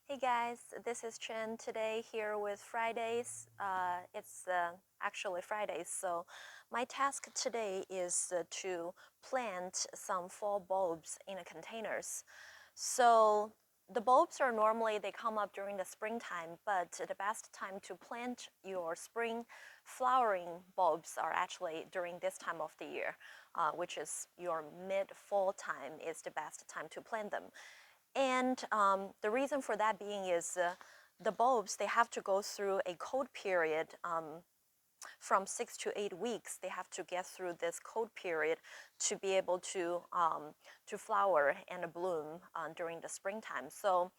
Hey guys, this is Chen today here with Fridays. It's actually Fridays, so my task today is to plant some fall bulbs in the containers. So the bulbs are normally they come up during the springtime, but the best time to plant your spring flowering bulbs are actually during this time of the year, which is your mid-fall time is the best time to plant them. And the reason for that being is the bulbs, they have to go through a cold period from 6 to 8 weeks. They have to get through this cold period to be able to flower and bloom during the springtime. So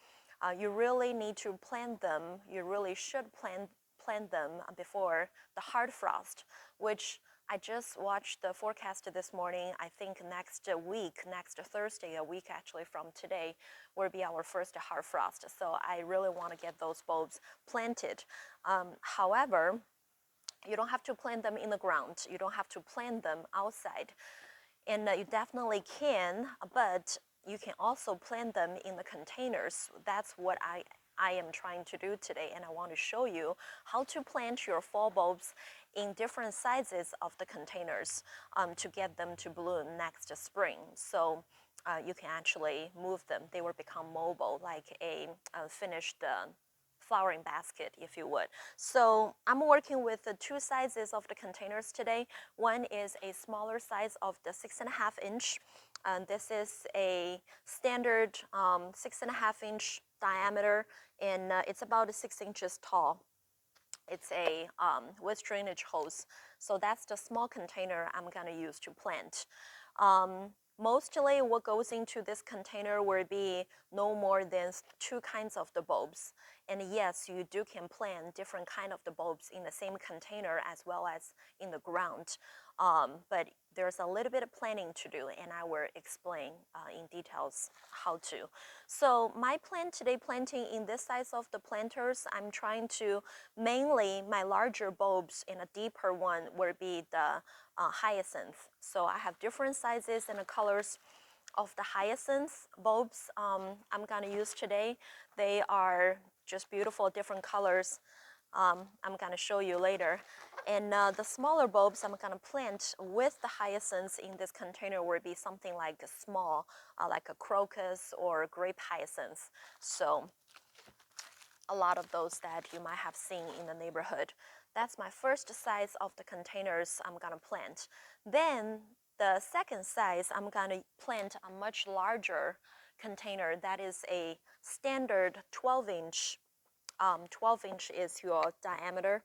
you really need to plant them. You really should plant them before the hard frost, which I just watched the forecast this morning. I think next week, next Thursday, a week actually from today, will be our first hard frost. So I really want to get those bulbs planted. However, you don't have to plant them in the ground. You don't have to plant them outside. And you definitely can, but you can also plant them in the containers. That's what I am trying to do today, and I want to show you how to plant your fall bulbs in different sizes of the containers to get them to bloom next spring. So you can actually move them. They will become mobile, like a finished flowering basket, if you would. So I'm working with the two sizes of the containers today. One is a smaller size of the 6.5 inch. This is a standard 6.5 inch diameter, and it's about 6 inches tall. It's a with drainage hose. So that's the small container I'm gonna use to plant. Mostly what goes into this container will be no more than two kinds of the bulbs. And yes, you can plant different kind of the bulbs in the same container as well as in the ground. But there's a little bit of planning to do, and I will explain in details how to. So my plan today, planting in this size of the planters, I'm trying to mainly my larger bulbs and a deeper one will be the hyacinth. So I have different sizes and colors of the hyacinth bulbs I'm gonna use today. They are just beautiful different colors. I'm gonna show you later. And the smaller bulbs I'm gonna plant with the hyacinths in this container will be something like a small, like a crocus or grape hyacinth. So a lot of those that you might have seen in the neighborhood. That's my first size of the containers I'm gonna plant. Then the second size, I'm gonna plant a much larger container that is a standard 12-inch. 12-inch is your diameter.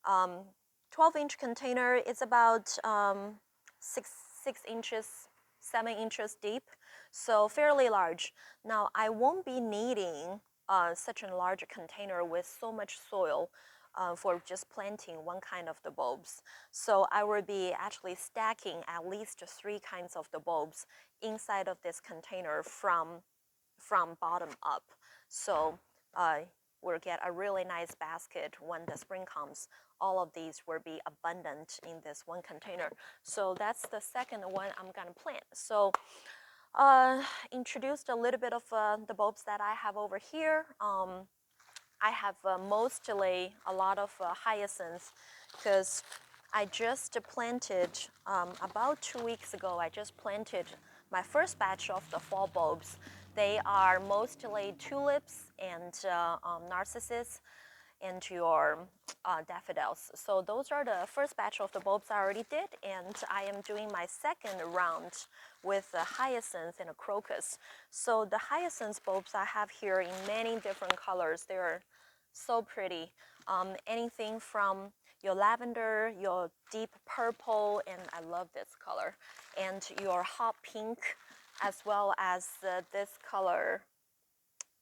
12-inch container is about 6 inches, 7 inches deep, so fairly large. Now I won't be needing such a large container with so much soil for just planting one kind of the bulbs. So I will be actually stacking at least 3 kinds of the bulbs inside of this container from bottom up. So we'll get a really nice basket when the spring comes. All of these will be abundant in this one container. So that's the second one I'm gonna plant. So introduced a little bit of the bulbs that I have over here. I have mostly a lot of hyacinths because I just planted about 2 weeks ago. I just planted my first batch of the fall bulbs. They are mostly tulips and narcissus and your daffodils. So those are the first batch of the bulbs I already did, and I am doing my second round with the hyacinth and a crocus. So the hyacinth bulbs I have here in many different colors. They are so pretty. Anything from your lavender, your deep purple, and I love this color, and your hot pink, as well as this color.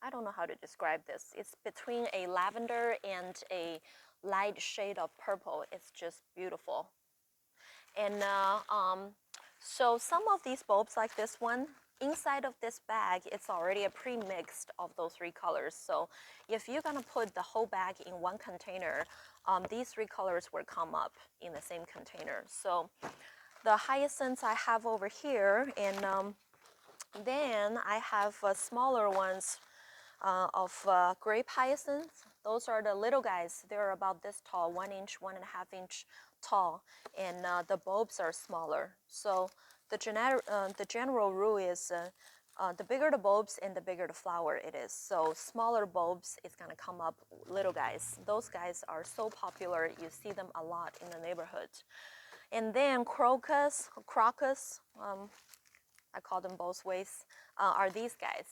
I don't know how to describe this. It's between a lavender and a light shade of purple. It's just beautiful. And so some of these bulbs like this one, inside of this bag, it's already a pre-mixed of those 3 colors. So if you're gonna put the whole bag in one container, these 3 colors will come up in the same container. So the hyacinths I have over here, and then I have smaller ones of grape hyacinth. Those are the little guys. They're about this tall, 1 inch, 1.5 inch tall, and the bulbs are smaller. So the general rule is the bigger the bulbs and the bigger the flower it is. So smaller bulbs is gonna come up little guys. Those guys are so popular. You see them a lot in the neighborhood. And then crocus, I call them both ways, are these guys.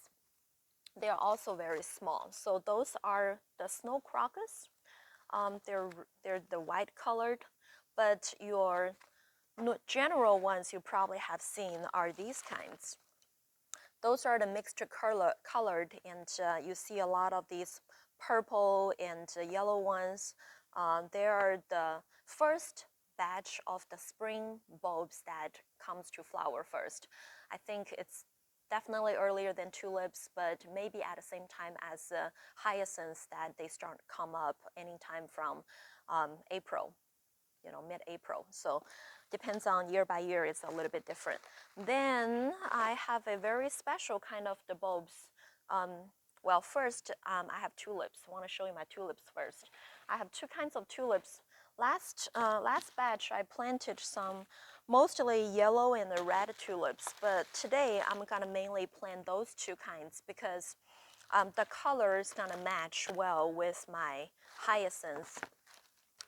They are also very small. So those are the snow crocus. They're the white colored, but your general ones you probably have seen are these kinds. Those are the mixture colored, and you see a lot of these purple and yellow ones. They are the first batch of the spring bulbs that comes to flower first. I think it's definitely earlier than tulips, but maybe at the same time as hyacinths that they start to come up anytime from April, mid-April. So depends on year by year, it's a little bit different. Then I have a very special kind of the bulbs. Well, first, I have tulips. I want to show you my tulips first. I have two kinds of tulips. Last batch, I planted some mostly yellow and red tulips, but today I'm gonna mainly plant those two kinds because the color is gonna match well with my hyacinths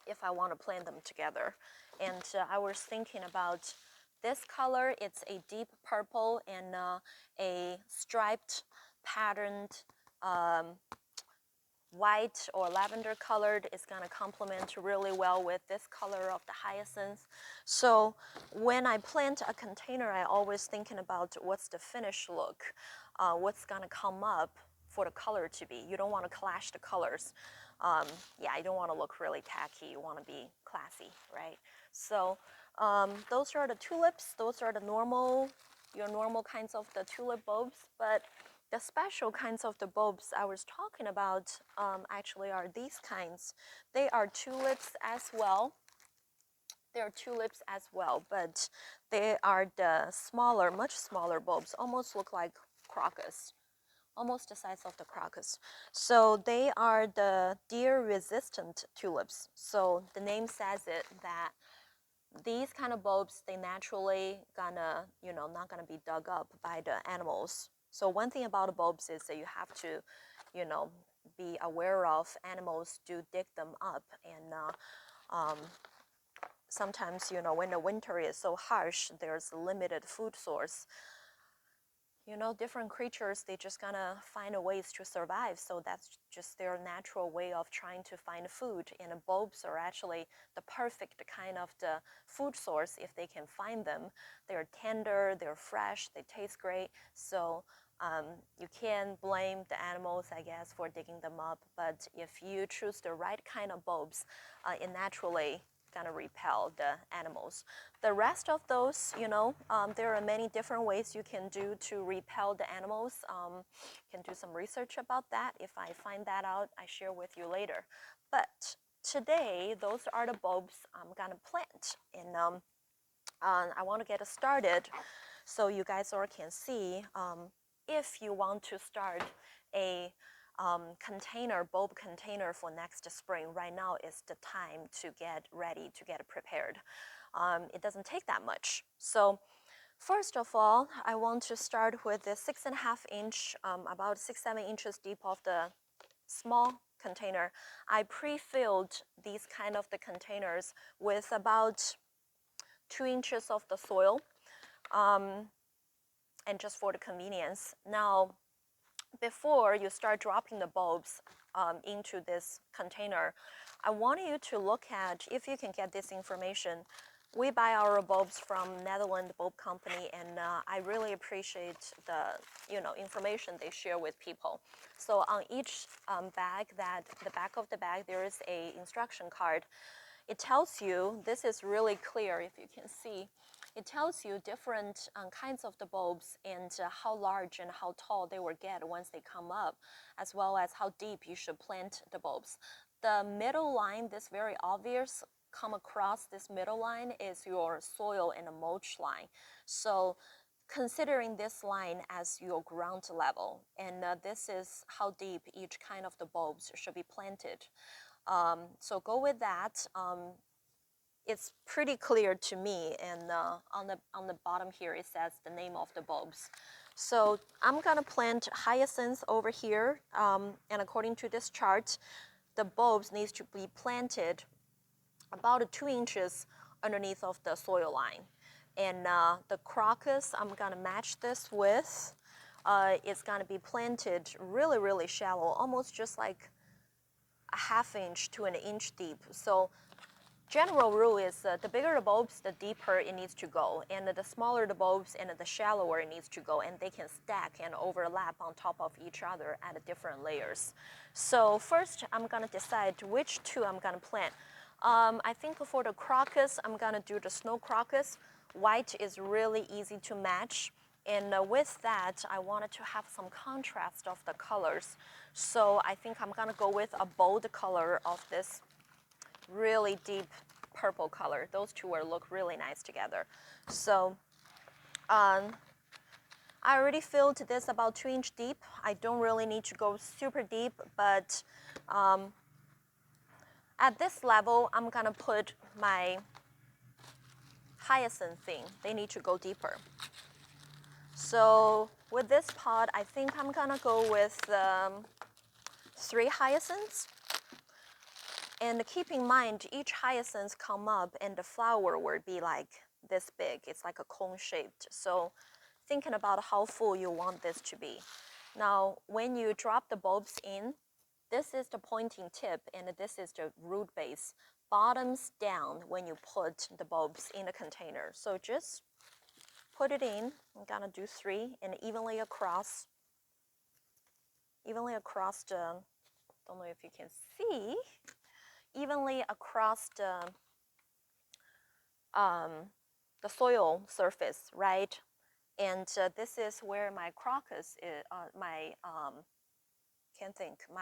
if I want to plant them together. And I was thinking about this color. It's a deep purple and a striped patterned white or lavender colored is going to complement really well with this color of the hyacinth. So when I plant a container, I always thinking about what's the finish look, what's going to come up for the color to be. You don't want to clash the colors. Yeah, you don't want to look really tacky. You want to be classy, right? So those are the tulips. Those are the your normal kinds of the tulip bulbs. But the special kinds of the bulbs I was talking about actually are these kinds. They are tulips as well. They're tulips as well, but they are the smaller, much smaller bulbs, almost look like crocus. Almost the size of the crocus. So they are the deer-resistant tulips. So the name says it that these kind of bulbs, they naturally gonna, not gonna be dug up by the animals. So one thing about the bulbs is that you have to, be aware of animals do dig them up, and sometimes, when the winter is so harsh, there's a limited food source. Different creatures, they just gonna find a ways to survive. So that's just their natural way of trying to find food. And the bulbs are actually the perfect kind of the food source if they can find them. They're tender, they're fresh, they taste great. So you can't blame the animals, I guess, for digging them up. But if you choose the right kind of bulbs, it naturally gonna repel the animals. The rest of those, there are many different ways you can do to repel the animals. Can do some research about that. If I find that out, I share with you later. But today, those are the bulbs I'm gonna plant, and I want to get it started so you guys all can see. If you want to start a bulb container for next spring, right now is the time to get ready, to get prepared. It doesn't take that much. So first of all, I want to start with the 6.5 inch, about 6-7 inches deep of the small container. I pre-filled these kind of the containers with about 2 inches of the soil, and just for the convenience. Now, before you start dropping the bulbs into this container, I want you to look at, if you can get this information. We buy our bulbs from Netherlands Bulb Company, and I really appreciate the information they share with people. So on each bag, the back of the bag, there is a instruction card. It tells you, this is really clear if you can see, it tells you different kinds of the bulbs and how large and how tall they will get once they come up, as well as how deep you should plant the bulbs. The middle line, this very obvious, come across this middle line is your soil and a mulch line. So considering this line as your ground level, and this is how deep each kind of the bulbs should be planted. So go with that. It's pretty clear to me, and on the bottom here it says the name of the bulbs. So I'm gonna plant hyacinth over here, and according to this chart, the bulbs needs to be planted about 2 inches underneath of the soil line. And the crocus I'm gonna match this with, it's gonna be planted really, really shallow, almost just like a 1/2 inch to 1 inch deep. So general rule is the bigger the bulbs, the deeper it needs to go, and the smaller the bulbs and the shallower it needs to go, and they can stack and overlap on top of each other at different layers. So first I'm gonna decide which 2 I'm gonna plant. I think for the crocus, I'm gonna do the snow crocus. White is really easy to match, and with that, I wanted to have some contrast of the colors. So I think I'm gonna go with a bold color of this really deep purple color. Those 2 will look really nice together. So I already filled this about 2 inch deep. I don't really need to go super deep, but at this level, I'm gonna put my hyacinth thing. They need to go deeper. So with this pot, I think I'm gonna go with 3 hyacinths. And keep in mind, each hyacinth come up and the flower will be like this big. It's like a cone shaped. So thinking about how full you want this to be. Now, when you drop the bulbs in, this is the pointing tip and this is the root base. Bottoms down when you put the bulbs in the container. So just put it in. I'm gonna do 3 and evenly across the, don't know if you can see, evenly across the soil surface, right? And this is where my crocus is, my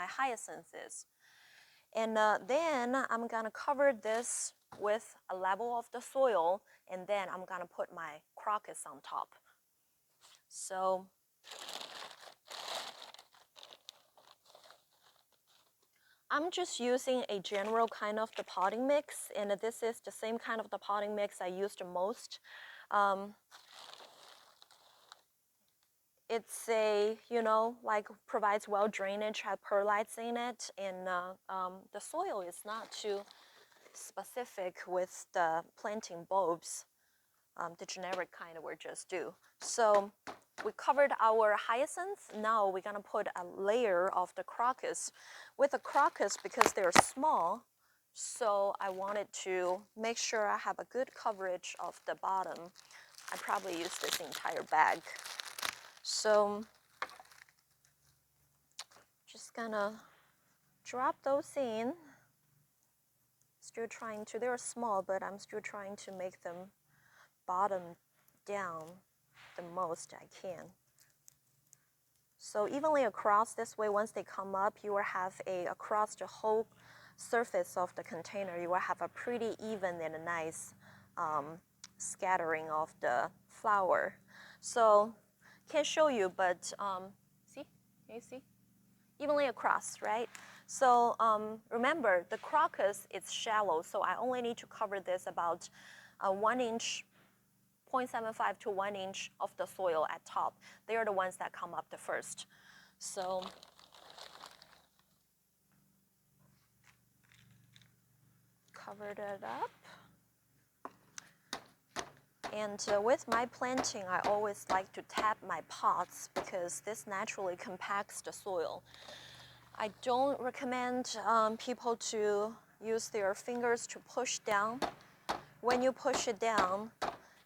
hyacinth is. And then I'm gonna cover this with a level of the soil, and then I'm gonna put my crocus on top. So I'm just using a general kind of the potting mix, and this is the same kind of the potting mix I use the most. It's a, like provides well drainage, have perlites in it, and the soil is not too specific with the planting bulbs. The generic kind will just do. So we covered our hyacinths. Now we're gonna put a layer of the crocus. With the crocus, because they're small, so I wanted to make sure I have a good coverage of the bottom. I probably use this entire bag. So just gonna drop those in. Still trying to, they're small, but I'm still trying to make them bottom down the most I can. So evenly across this way, once they come up, you will have across the whole surface of the container, you will have a pretty even and a nice scattering of the flower. So can't show you, but see, can you see? Evenly across, right? So remember, the crocus is shallow, so I only need to cover this about 1 inch, 0.75 to 1 inch of the soil at top. They are the ones that come up the first. So covered it up. And with my planting, I always like to tap my pots because this naturally compacts the soil. I don't recommend people to use their fingers to push down. When you push it down,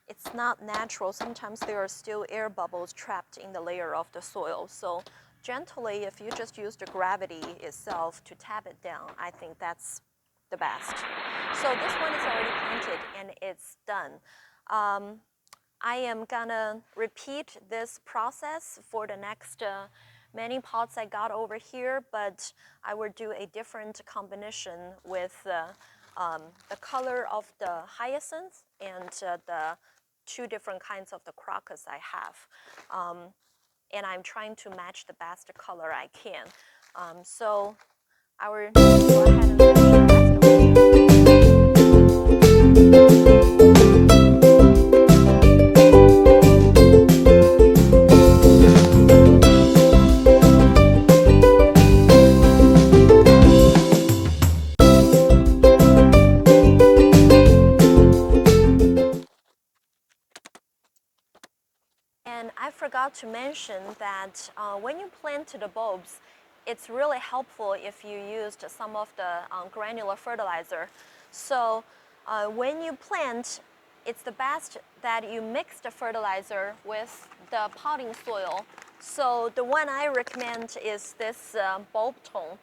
it's not natural. Sometimes there are still air bubbles trapped in the layer of the soil. So gently, if you just use the gravity itself to tap it down, I think that's the best. So this one is already planted and it's done. I am gonna repeat this process for the next many pots I got over here, but I will do a different combination with the color of the hyacinth and the two different kinds of the crocus I have. And I'm trying to match the best color I can. So I will go ahead and finish the rest of And I forgot to mention that when you plant the bulbs, it's really helpful if you used some of the granular fertilizer. So when you plant, it's the best that you mix the fertilizer with the potting soil. So the one I recommend is this bulb tone.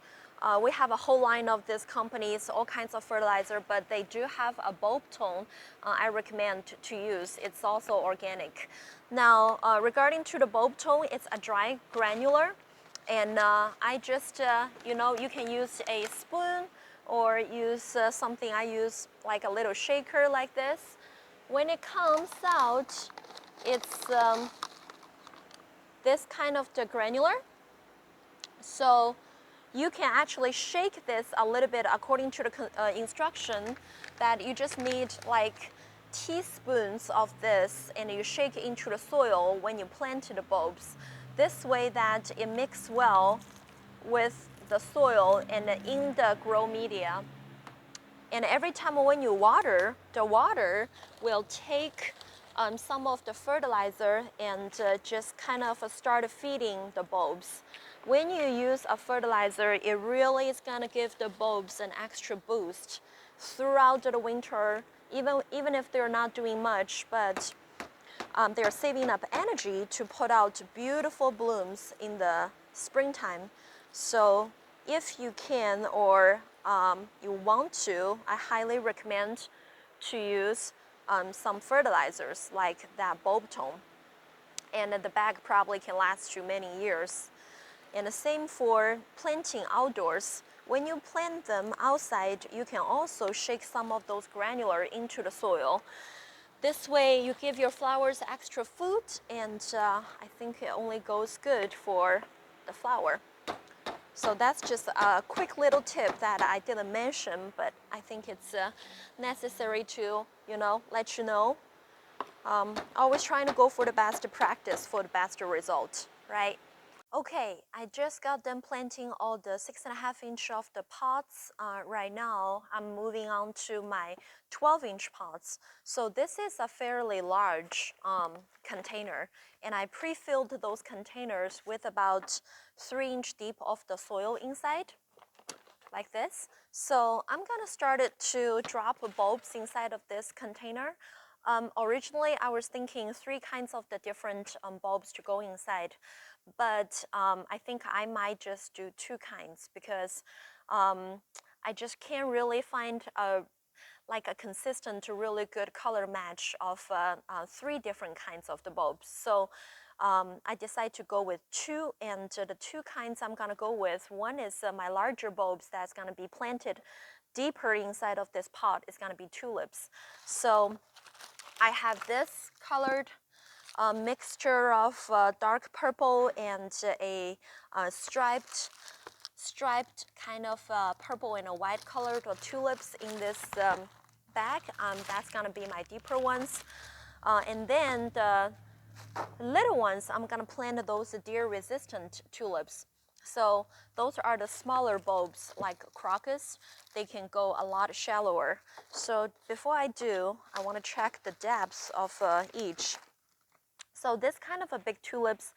We have a whole line of these companies, all kinds of fertilizer, but they do have a bulb tone I recommend to use. It's also organic. Now, regarding to the bulb tone, it's a dry granular. And I just, you can use a spoon or use something. I use like a little shaker like this. When it comes out, it's this kind of the granular. So you can actually shake this a little bit according to the instruction that you just need like teaspoons of this and you shake into the soil when you plant the bulbs. This way that it mixes well with the soil and in the grow media. And every time when you water, the water will take some of the fertilizer and just kind of start feeding the bulbs. When you use a fertilizer, it really is going to give the bulbs an extra boost throughout the winter, even if they're not doing much, but they're saving up energy to put out beautiful blooms in the springtime. So if you can or you want to, I highly recommend to use some fertilizers like that bulb tone. And the bag probably can last you many years. And the same for planting outdoors. When you plant them outside, you can also shake some of those granular into the soil. This way you give your flowers extra food, and I think it only goes good for the flower. So that's just a quick little tip that I didn't mention, but I think it's necessary to, let you know. Always trying to go for the best practice for the best result, right? Okay, I just got done planting all the 6.5-inch of the pots. Right now, I'm moving on to my 12-inch pots. So this is a fairly large container, and I pre-filled those containers with about 3-inch deep of the soil inside, like this. So I'm gonna start it to drop bulbs inside of this container. Originally, I was thinking 3 kinds of the different bulbs to go inside. But I think I might just do 2 kinds because I just can't really find like a consistent, really good color match of 3 different kinds of the bulbs. So I decided to go with 2, and the 2 kinds I'm gonna go with, one is my larger bulbs that's gonna be planted deeper inside of this pot is gonna be tulips. So I have this colored mixture of dark purple and a striped kind of purple and a white colored tulips in this bag. That's gonna be my deeper ones. And then the little ones, I'm gonna plant those deer resistant tulips. So those are the smaller bulbs like Crocus. They can go a lot shallower. So before I do, I wanna check the depths of each. So this kind of a big tulips,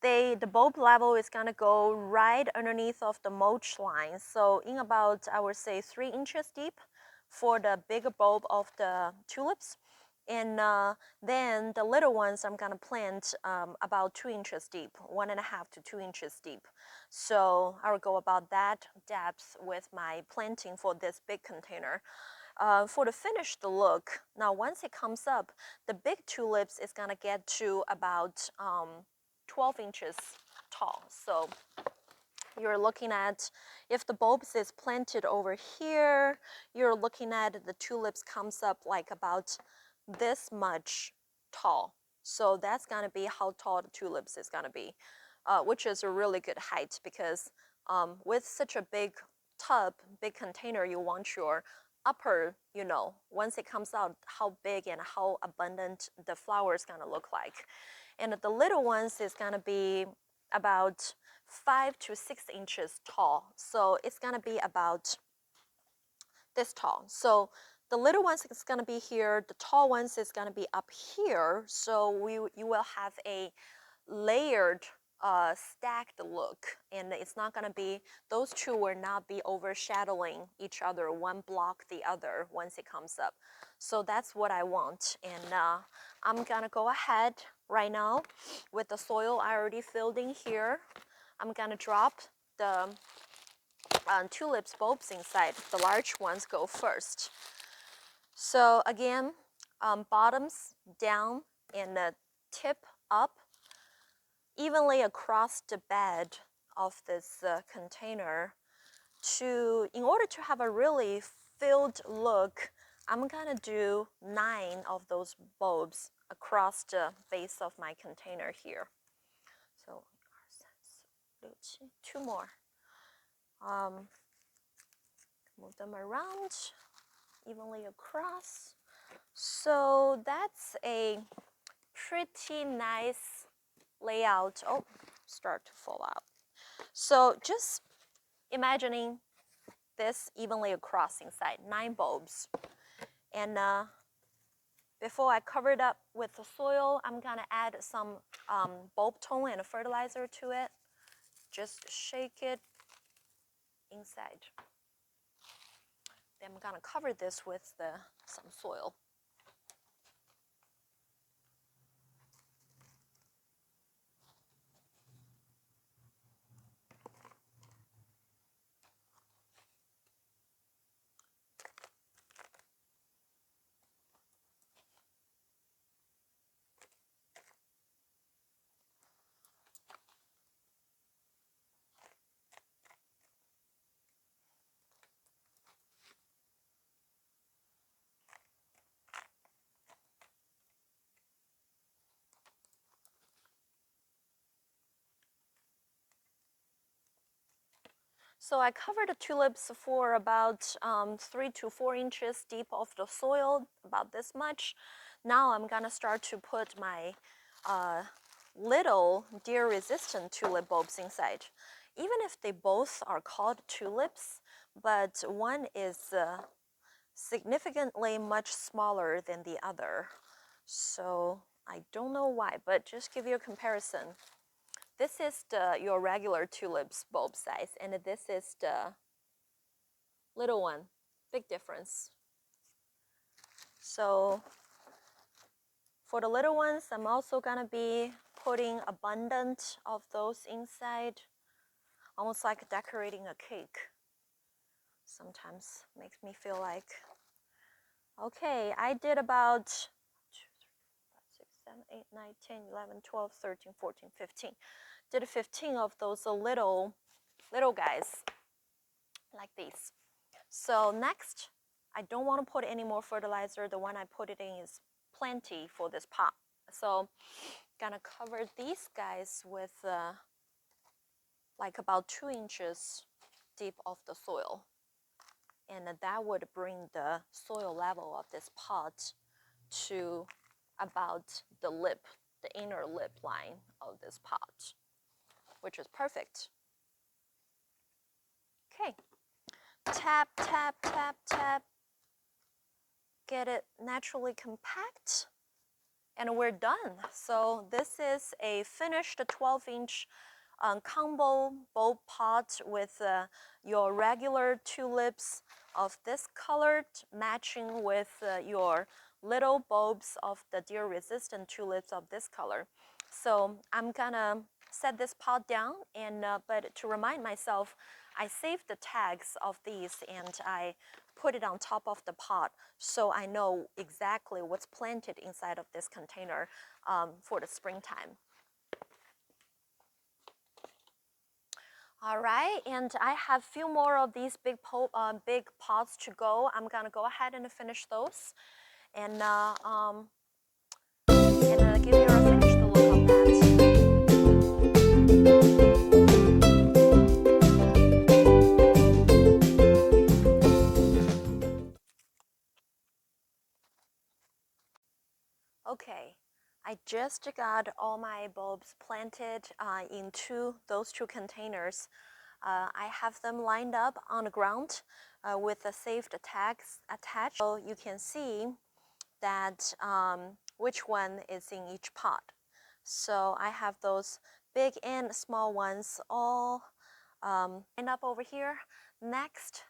the bulb level is gonna go right underneath of the mulch line. So in about, I would say 3 inches deep for the bigger bulb of the tulips. And then the little ones I'm gonna plant about 2 inches deep, 1.5 to 2 inches deep. So I will go about that depth with my planting for this big container. For the finished look, now once it comes up, the big tulips is gonna get to about 12 inches tall. So you're looking at, if the bulbs is planted over here, you're looking at the tulips comes up like about this much tall. So that's gonna be how tall the tulips is gonna be, which is a really good height because with such a big tub, big container, you want your upper, once it comes out, how big and how abundant the flower is gonna look like. And the little ones is gonna be about 5 to 6 inches tall. So it's gonna be about this tall. So the little ones is gonna be here, the tall ones is gonna be up here. So you will have a layered stacked look, and it's not going to be, those two will not be overshadowing each other, one block the other once it comes up. So that's what I want, and I'm gonna go ahead right now with the soil I already filled in here. I'm gonna drop the tulips bulbs inside. The large ones go first. So again, bottoms down and the tip up evenly across the bed of this container. In order to have a really filled look, I'm gonna do 9 of those bulbs across the base of my container here. So 2 more. Move them around evenly across. So that's a pretty nice layout. Oh, start to fall out. So just imagining this evenly across inside, 9 bulbs. And before I cover it up with the soil, I'm gonna add some bulb tone and a fertilizer to it. Just shake it inside. Then I'm gonna cover this with some soil. So I covered the tulips for about 3 to 4 inches deep of the soil, about this much. Now I'm gonna start to put my little deer-resistant tulip bulbs inside. Even if they both are called tulips, but one is significantly much smaller than the other. So I don't know why, but just give you a comparison. This is your regular tulips bulb size, and this is the little one. Big difference. So for the little ones, I'm also gonna be putting abundant of those inside, almost like decorating a cake. Sometimes makes me feel like. Okay, I did about 2, 3, 4, 5, 6, 7, 8, 9, 10, 11, 12, 13, 14, 15. Did 15 of those little guys like these. So next, I don't want to put any more fertilizer. The one I put it in is plenty for this pot. So gonna cover these guys with like about 2 inches deep of the soil. And that would bring the soil level of this pot to about the lip, the inner lip line of this pot, which is perfect. Okay, tap, tap, tap, tap. Get it naturally compact, and we're done. So this is a finished 12-inch combo bulb pot with your regular tulips of this color matching with your little bulbs of the deer-resistant tulips of this color. So I'm gonna set this pot down, and but to remind myself, I saved the tags of these and I put it on top of the pot so I know exactly what's planted inside of this container for the springtime. All right, and I have a few more of these big pots to go. I'm gonna go ahead and finish those. And and give you a finished look of that. Okay, I just got all my bulbs planted in those two containers. I have them lined up on the ground with the saved tags attached, so you can see that which one is in each pot. So I have those big and small ones all lined up over here. Next,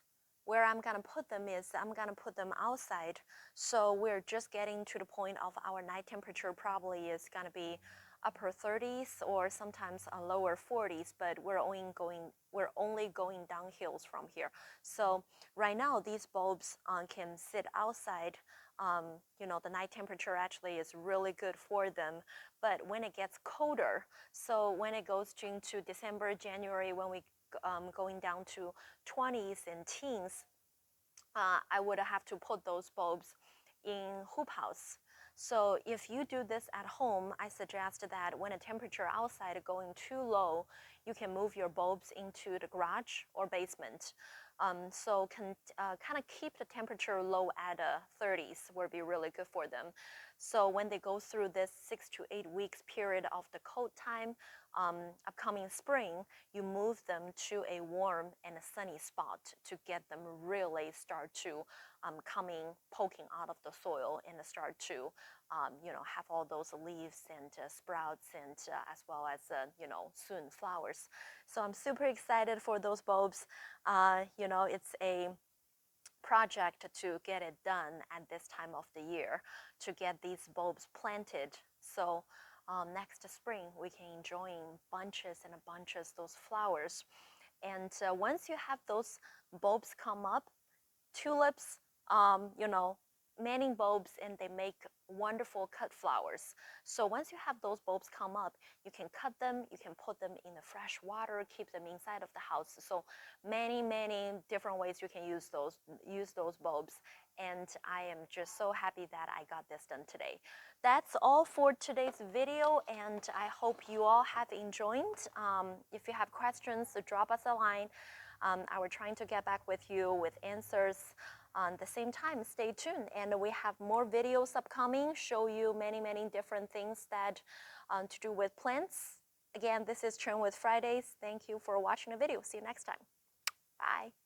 where I'm gonna put them is I'm gonna put them outside. So we're just getting to the point of our night temperature probably is gonna be upper 30s or sometimes a lower 40s, but we're only going downhills from here. So right now these bulbs can sit outside. You know, the night temperature actually is really good for them. But when it gets colder, so when it goes into December, January, when we going down to 20s and teens, I would have to put those bulbs in hoop house. So if you do this at home, I suggest that when the temperature outside is going too low, you can move your bulbs into the garage or basement. So can kind of keep the temperature low at 30s would be really good for them. So when they go through this 6 to 8 weeks period of the cold time, upcoming spring, you move them to a warm and a sunny spot to get them really start to poking out of the soil and start to you know, have all those leaves and sprouts and as well as you know, soon flowers. So I'm super excited for those bulbs. You know, it's a project to get it done at this time of the year to get these bulbs planted. So next spring we can enjoy bunches and bunches those flowers. And once you have those bulbs come up, tulips, you know, many bulbs, and they make wonderful cut flowers. So once you have those bulbs come up, you can cut them, you can put them in the fresh water, keep them inside of the house. So many different ways you can use those bulbs. And I am just so happy that I got this done today. That's all for today's video, and I hope you all have enjoyed. If you have questions, drop us a line. I will trying to get back with you with answers. At the same time, stay tuned, and we have more videos upcoming, show you many different things that to do with plants. Again, this is Trend with Fridays. Thank you for watching the video. See you next time. Bye.